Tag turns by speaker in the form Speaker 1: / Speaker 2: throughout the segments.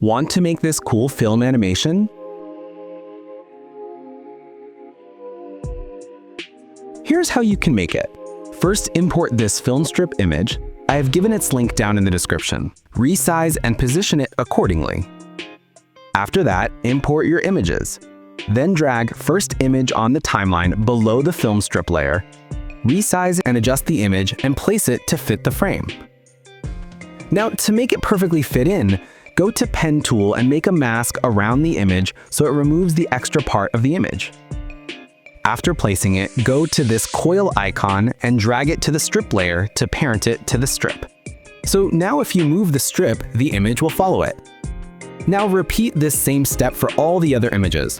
Speaker 1: Want to make this cool film animation? Here's how you can make it. First, import this film strip image. I have given its link down in the description. Resize and position it accordingly. After that, import your images. Then drag first image on the timeline below the film strip layer. Resize and adjust the image and place it to fit the frame. Now, to make it perfectly fit in, go to Pen tool and make a mask around the image so it removes the extra part of the image. After placing it, go to this coil icon and drag it to the strip layer to parent it to the strip. So now if you move the strip, the image will follow it. Now repeat this same step for all the other images.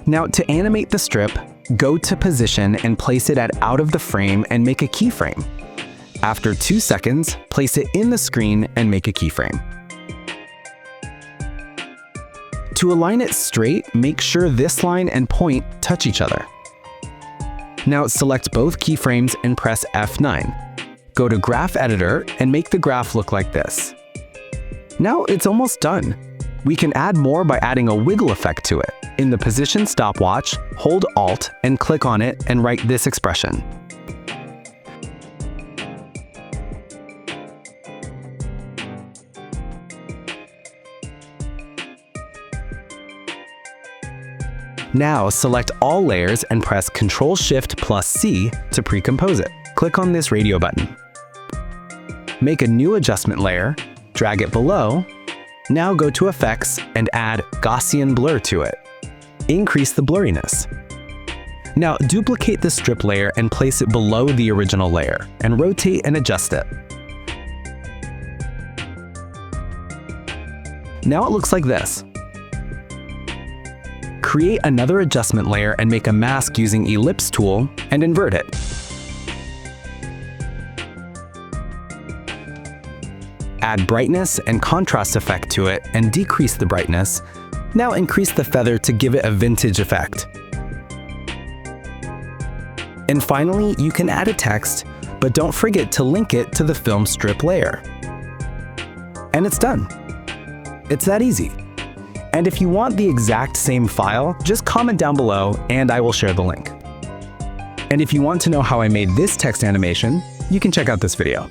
Speaker 1: Now to animate the strip, go to Position and place it at out of the frame and make a keyframe. After 2 seconds, place it in the screen and make a keyframe. To align it straight, make sure this line and point touch each other. Now select both keyframes and press F9. Go to Graph Editor and make the graph look like this. Now it's almost done. We can add more by adding a wiggle effect to it. In the Position stopwatch, hold Alt and click on it and write this expression. Now select all layers and press Ctrl+Shift+C to pre-compose it. Click on this radio button. Make a new adjustment layer, drag it below. Now go to Effects and add Gaussian blur to it. Increase the blurriness. Now duplicate the strip layer and place it below the original layer, and rotate and adjust it. Now it looks like this. Create another adjustment layer and make a mask using Ellipse tool and invert it. Add brightness and contrast effect to it and decrease the brightness. Now increase the feather to give it a vintage effect. And finally, you can add a text, but don't forget to link it to the film strip layer. And it's done. It's that easy. And if you want the exact same file, just comment down below and I will share the link. And if you want to know how I made this text animation, you can check out this video.